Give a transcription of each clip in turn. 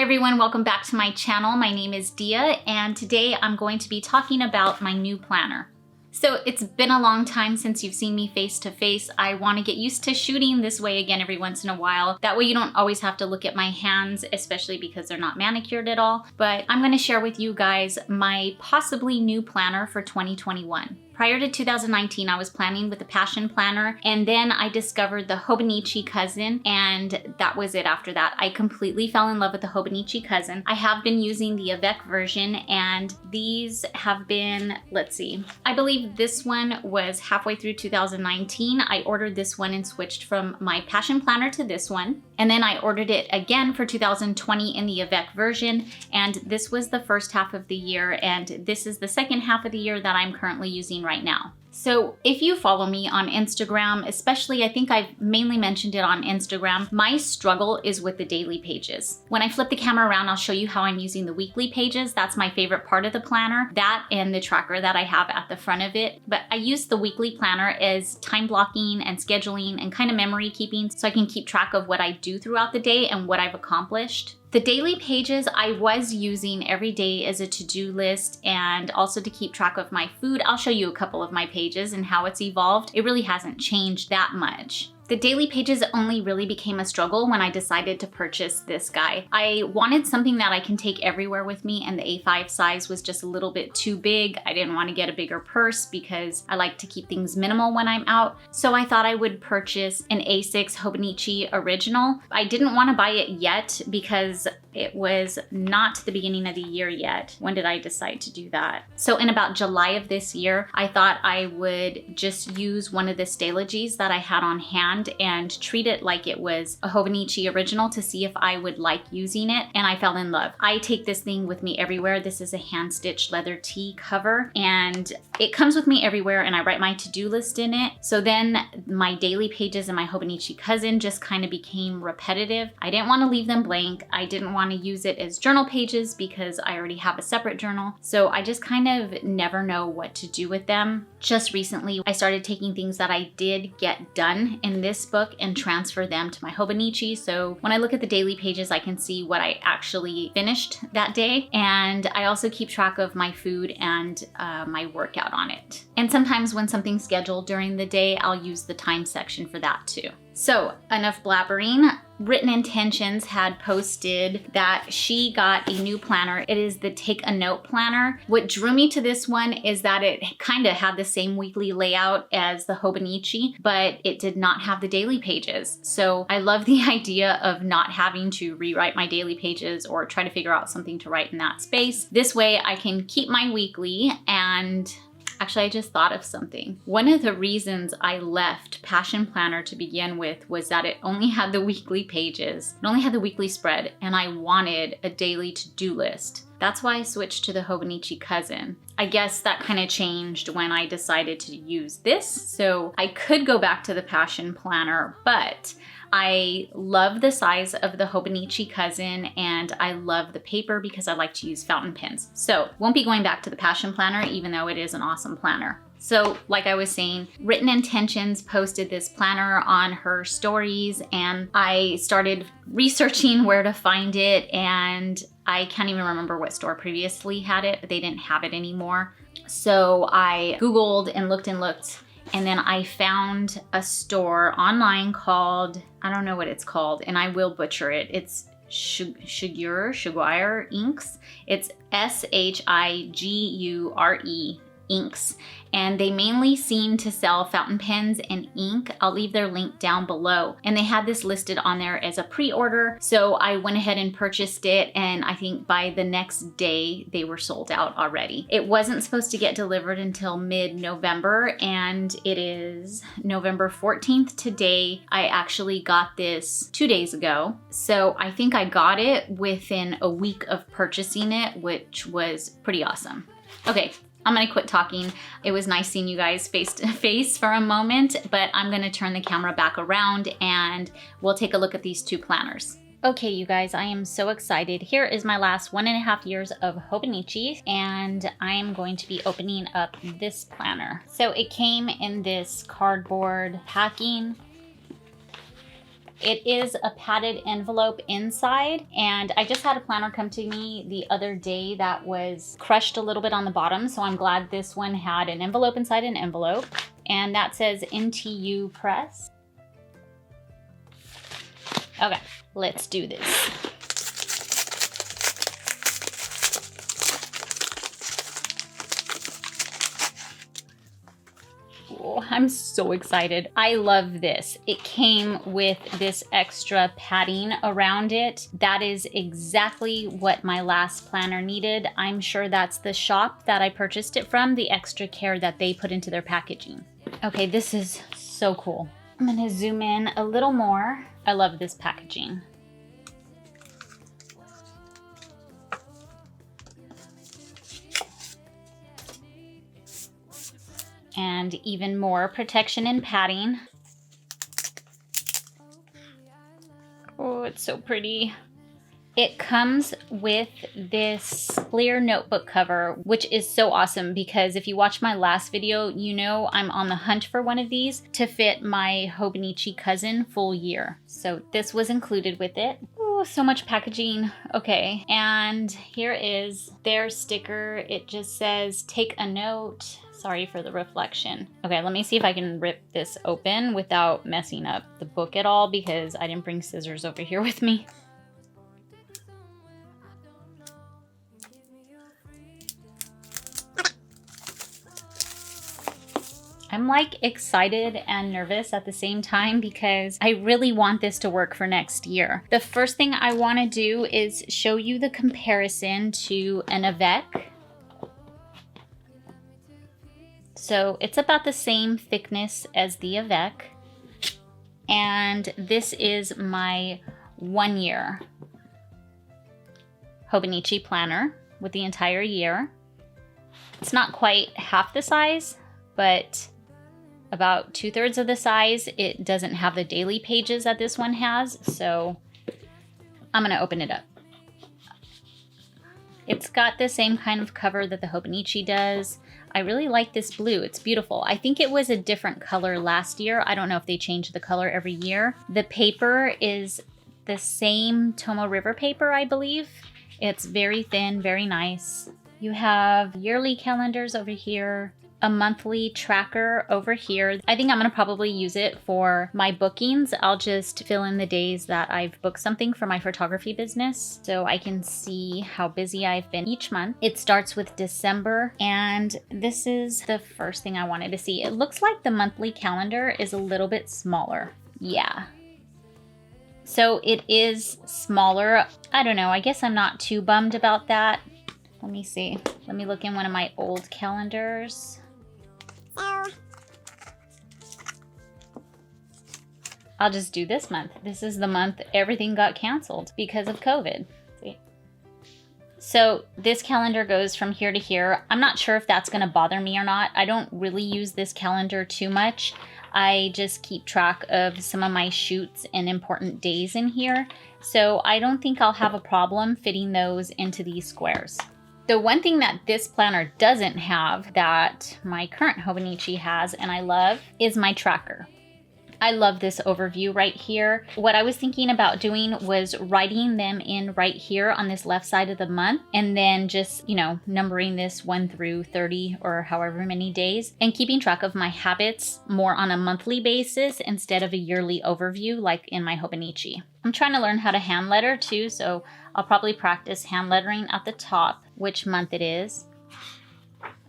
everyone, welcome back to my channel. My name is Dia and today I'm going to be talking about my new planner. So it's been a long time since you've seen me face to face. I want to get used to shooting this way again every once in a while. That way you don't always have to look at my hands, especially because they're not manicured at all. But I'm going to share with you guys my possibly new planner for 2021. Prior to 2019, I was planning with the Passion Planner, and then I discovered the Hobonichi Cousin, and that was it after that. I completely fell in love with the Hobonichi Cousin. I have been using the Avec version, and these have been, let's see, I believe this one was halfway through 2019. I ordered this one and switched from my Passion Planner to this one. And then I ordered it again for 2020 in the Avec version, and this was the first half of the year, and this is the second half of the year that I'm currently using right now. So if you follow me on Instagram, especially, I think I've mainly mentioned it on Instagram, my struggle is with the daily pages. When I flip the camera around, I'll show you how I'm using the weekly pages. That's my favorite part of the planner, that and the tracker that I have at the front of it. But I use the weekly planner as time blocking and scheduling and kind of memory keeping so I can keep track of what I do throughout the day and what I've accomplished. The daily pages I was using every day as a to-do list and also to keep track of my food. I'll show you a couple of my pages and how it's evolved. It really hasn't changed that much. The daily pages only really became a struggle when I decided to purchase this guy. I wanted something that I can take everywhere with me, and the A5 size was just a little bit too big. I didn't want to get a bigger purse because I like to keep things minimal when I'm out. So I thought I would purchase an A6 Hobonichi Original. I didn't want to buy it yet because it was not the beginning of the year yet. When did I decide to do that? So in about July of this year, I thought I would just use one of the Stalogies that I had on hand and treat it like it was a Hobonichi Original to see if I would like using it, and I fell in love. I take this thing with me everywhere. This is a hand-stitched leather tee cover, and it comes with me everywhere, and I write my to-do list in it. So then my daily pages and my Hobonichi Cousin just kind of became repetitive. I didn't want to leave them blank. I didn't want to use it as journal pages because I already have a separate journal. So I just kind of never know what to do with them. Just recently, I started taking things that I did get done in this book and transfer them to my Hobonichi. So when I look at the daily pages, I can see what I actually finished that day. And I also keep track of my food and my workout on it. And sometimes when something's scheduled during the day, I'll use the time section for that too. So enough blabbering. Written Intentions had posted that she got a new planner. It is the Take a Note planner. What drew me to this one is that it kind of had the same weekly layout as the Hobonichi, but it did not have the daily pages. So I love the idea of not having to rewrite my daily pages or try to figure out something to write in that space. This way I can keep my weekly. And actually, I just thought of something. One of the reasons I left Passion Planner to begin with was that it only had the weekly pages. It only had the weekly spread, and I wanted a daily to-do list. That's why I switched to the Hobonichi Cousin. I guess that kind of changed when I decided to use this. So I could go back to the Passion Planner, but I love the size of the Hobonichi Cousin, and I love the paper because I like to use fountain pens. So won't be going back to the Passion Planner, even though it is an awesome planner. So like I was saying, Written Intentions posted this planner on her stories, and I started researching where to find it, and I can't even remember what store previously had it, but they didn't have it anymore. So I Googled and looked, and then I found a store online called, I don't know what it's called, and I will butcher it. It's Shigure Inks. It's Shigure Inks. And they mainly seem to sell fountain pens and ink. I'll leave their link down below. And they had this listed on there as a pre-order. So I went ahead and purchased it, and I think by the next day they were sold out already. It wasn't supposed to get delivered until mid-November, and it is November 14th today. I actually got this 2 days ago. So I think I got it within a week of purchasing it, which was pretty awesome. Okay, I'm gonna quit talking. It was nice seeing you guys face to face for a moment, but I'm gonna turn the camera back around and we'll take a look at these two planners. Okay, you guys, I am so excited. Here is my last 1.5 years of Hobonichi, and I'm going to be opening up this planner. So it came in this cardboard packing. It is a padded envelope inside, and I just had a planner come to me the other day that was crushed a little bit on the bottom, so I'm glad this one had an envelope inside an envelope, and that says NTU Press. Okay, let's do this. Oh, I'm so excited. I love this. It came with this extra padding around it. That is exactly what my last planner needed. I'm sure that's the shop that I purchased it from, the extra care that they put into their packaging. Okay, this is so cool. I'm gonna zoom in a little more. I love this packaging. And even more protection and padding. Oh, it's so pretty. It comes with this clear notebook cover, which is so awesome because if you watch my last video, you know I'm on the hunt for one of these to fit my Hobonichi Cousin full year. So this was included with it. Oh, so much packaging. Okay, and here is their sticker. It just says, take a note. Sorry for the reflection. Okay, let me see if I can rip this open without messing up the book at all because I didn't bring scissors over here with me. I'm like excited and nervous at the same time because I really want this to work for next year. The first thing I want to do is show you the comparison to an Avec. So it's about the same thickness as the Avec. And this is my 1 year Hobonichi planner with the entire year. It's not quite half the size, but about 2/3 of the size. It doesn't have the daily pages that this one has, so I'm gonna open it up. It's got the same kind of cover that the Hobonichi does. I really like this blue. It's beautiful. I think it was a different color last year. I don't know if they change the color every year. The paper is the same Tomoe River paper, I believe. It's very thin, very nice. You have yearly calendars over here, a monthly tracker over here. I think I'm gonna probably use it for my bookings. I'll just fill in the days that I've booked something for my photography business so I can see how busy I've been each month. It starts with December, and this is the first thing I wanted to see. It looks like the monthly calendar is a little bit smaller. Yeah. So it is smaller. I don't know, I guess I'm not too bummed about that. Let me see. Let me look in one of my old calendars. I'll just do this month. This is the month everything got canceled because of COVID. See? So this calendar goes from here to here. I'm not sure if that's gonna bother me or not. I don't really use this calendar too much. I just keep track of some of my shoots and important days in here. So I don't think I'll have a problem fitting those into these squares. The one thing that this planner doesn't have that my current Hobonichi has and I love is my tracker. I love this overview right here. What I was thinking about doing was writing them in right here on this left side of the month and then just, you know, numbering this 1 through 30 or however many days and keeping track of my habits more on a monthly basis instead of a yearly overview like in my Hobonichi. I'm trying to learn how to hand letter too, so I'll probably practice hand lettering at the top, which month it is.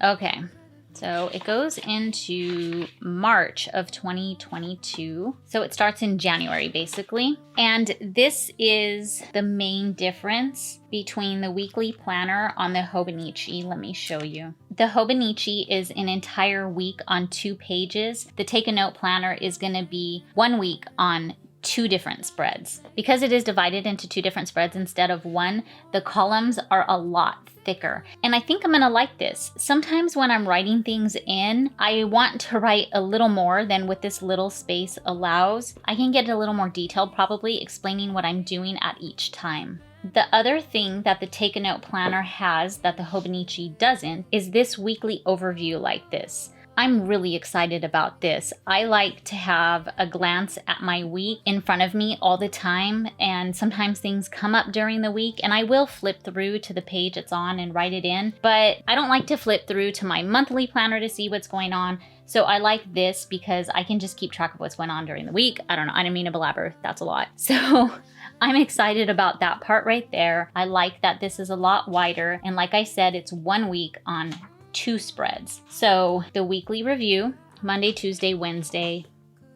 Okay. So it goes into March of 2022. So it starts in January, basically. And this is the main difference between the weekly planner on the Hobonichi. Let me show you. The Hobonichi is an entire week on 2 pages. The Take a Note planner is going to be 1 week on 2 different spreads. Because it is divided into 2 different spreads instead of 1, the columns are a lot thicker. And I think I'm gonna like this. Sometimes when I'm writing things in, I want to write a little more than what this little space allows. I can get a little more detailed, probably explaining what I'm doing at each time. The other thing that the Take a Note planner has that the Hobonichi doesn't is this weekly overview like this. I'm really excited about this. I like to have a glance at my week in front of me all the time, and sometimes things come up during the week and I will flip through to the page it's on and write it in, but I don't like to flip through to my monthly planner to see what's going on. So I like this because I can just keep track of what's going on during the week. I don't know, I didn't mean to blabber, that's a lot. So I'm excited about that part right there. I like that this is a lot wider, and like I said, it's 1 week on 2 spreads. So the weekly review, Monday, Tuesday, Wednesday,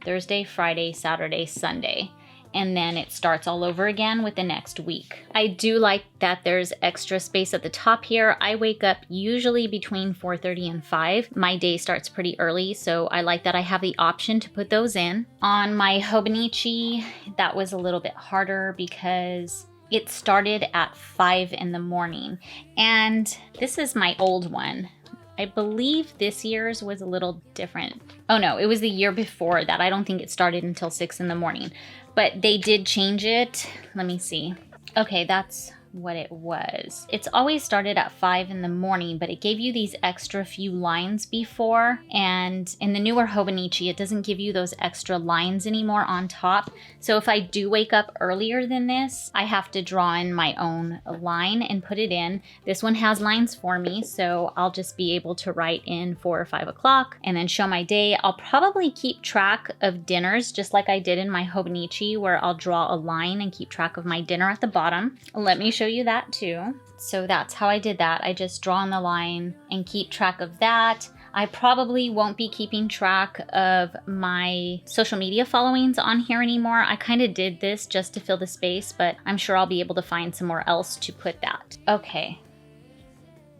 Thursday, Friday, Saturday, Sunday. And then it starts all over again with the next week. I do like that there's extra space at the top here. I wake up usually between 4:30 and 5. My day starts pretty early, so I like that I have the option to put those in. On my Hobonichi, that was a little bit harder because it started at 5 in the morning. And this is my old one. I believe this year's was a little different. Oh no, it was the year before that. I don't think it started until 6 in the morning. But they did change it. Let me see. Okay, that's what it was. It's always started at 5 in the morning, but it gave you these extra few lines before. And in the newer Hobonichi, it doesn't give you those extra lines anymore on top. So if I do wake up earlier than this, I have to draw in my own line and put it in. This one has lines for me, so I'll just be able to write in 4 or 5 o'clock and then show my day. I'll probably keep track of dinners just like I did in my Hobonichi, where I'll draw a line and keep track of my dinner at the bottom. Let me show you that too. So that's how I did that. I just draw on the line and keep track of that. I probably won't be keeping track of my social media followings on here anymore. I kind of did this just to fill the space, but I'm sure I'll be able to find somewhere else to put that. Okay,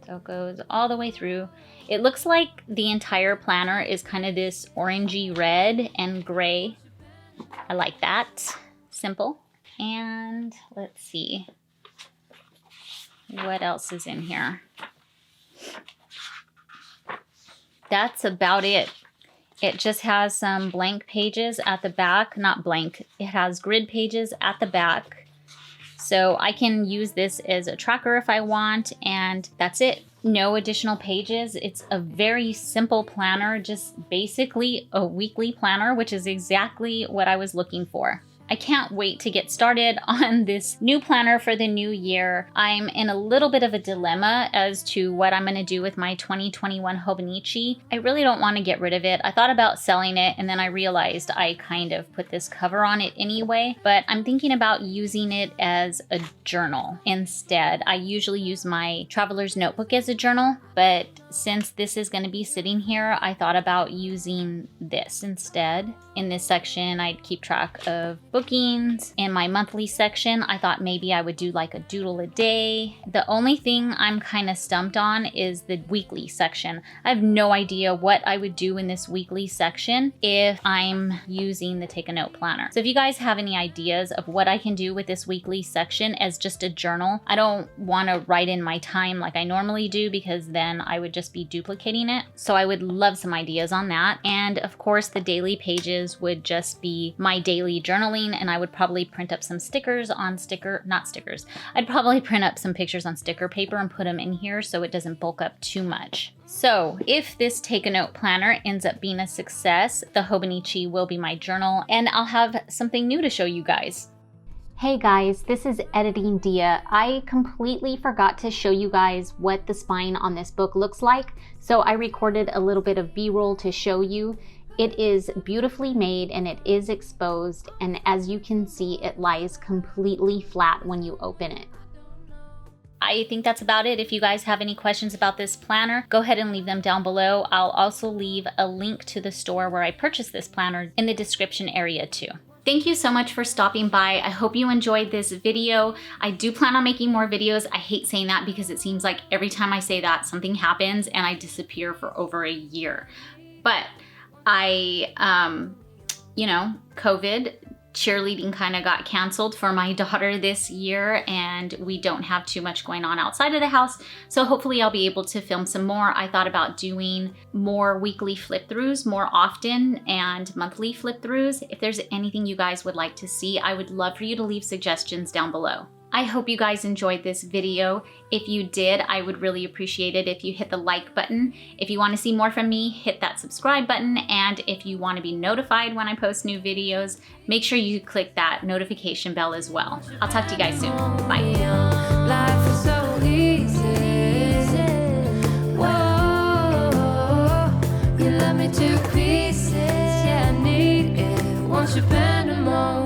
so it goes all the way through. It looks like the entire planner is kind of this orangey red and gray. I like that. Simple. And let's see. What else is in here? That's about it. It just has some blank pages at the back. Not blank, it has grid pages at the back. So I can use this as a tracker if I want, and that's it. No additional pages. It's a very simple planner, just basically a weekly planner, which is exactly what I was looking for. I can't wait to get started on this new planner for the new year. I'm in a little bit of a dilemma as to what I'm going to do with my 2021 Hobonichi. I really don't want to get rid of it. I thought about selling it, and then I realized I kind of put this cover on it anyway, but I'm thinking about using it as a journal instead. I usually use my traveler's notebook as a journal, but since this is going to be sitting here, I thought about using this instead. In this section, I'd keep track of bookings. In my monthly section, I thought maybe I would do like a doodle a day. The only thing I'm kind of stumped on is the weekly section. I have no idea what I would do in this weekly section if I'm using the Take a Note planner. So if you guys have any ideas of what I can do with this weekly section as just a journal, I don't want to write in my time like I normally do, because then I would just be duplicating it. So I would love some ideas on that. And of course, the daily pages would just be my daily journaling, and I would probably print up some stickers on I'd probably print up some pictures on sticker paper and put them in here so it doesn't bulk up too much. So if this Take a Note planner ends up being a success, the Hobonichi will be my journal, and I'll have something new to show you guys. Hey guys, this is Editing Dia. I completely forgot to show you guys what the spine on this book looks like, so I recorded a little bit of B-roll to show you. It is beautifully made and it is exposed, and as you can see, it lies completely flat when you open it. I think that's about it. If you guys have any questions about this planner, go ahead and leave them down below. I'll also leave a link to the store where I purchased this planner in the description area too. Thank you so much for stopping by. I hope you enjoyed this video. I do plan on making more videos. I hate saying that because it seems like every time I say that, something happens and I disappear for over a year. But COVID, cheerleading kind of got canceled for my daughter this year, and we don't have too much going on outside of the house. So hopefully I'll be able to film some more. I thought about doing more weekly flip throughs more often and monthly flip throughs. If there's anything you guys would like to see, I would love for you to leave suggestions down below. I hope you guys enjoyed this video. If you did, I would really appreciate it if you hit the like button. If you want to see more from me, hit that subscribe button. And if you want to be notified when I post new videos, make sure you click that notification bell as well. I'll talk to you guys soon. Bye. Life is so easy. Whoa, you love me to pieces. Yeah, I need it. Once you bend them all.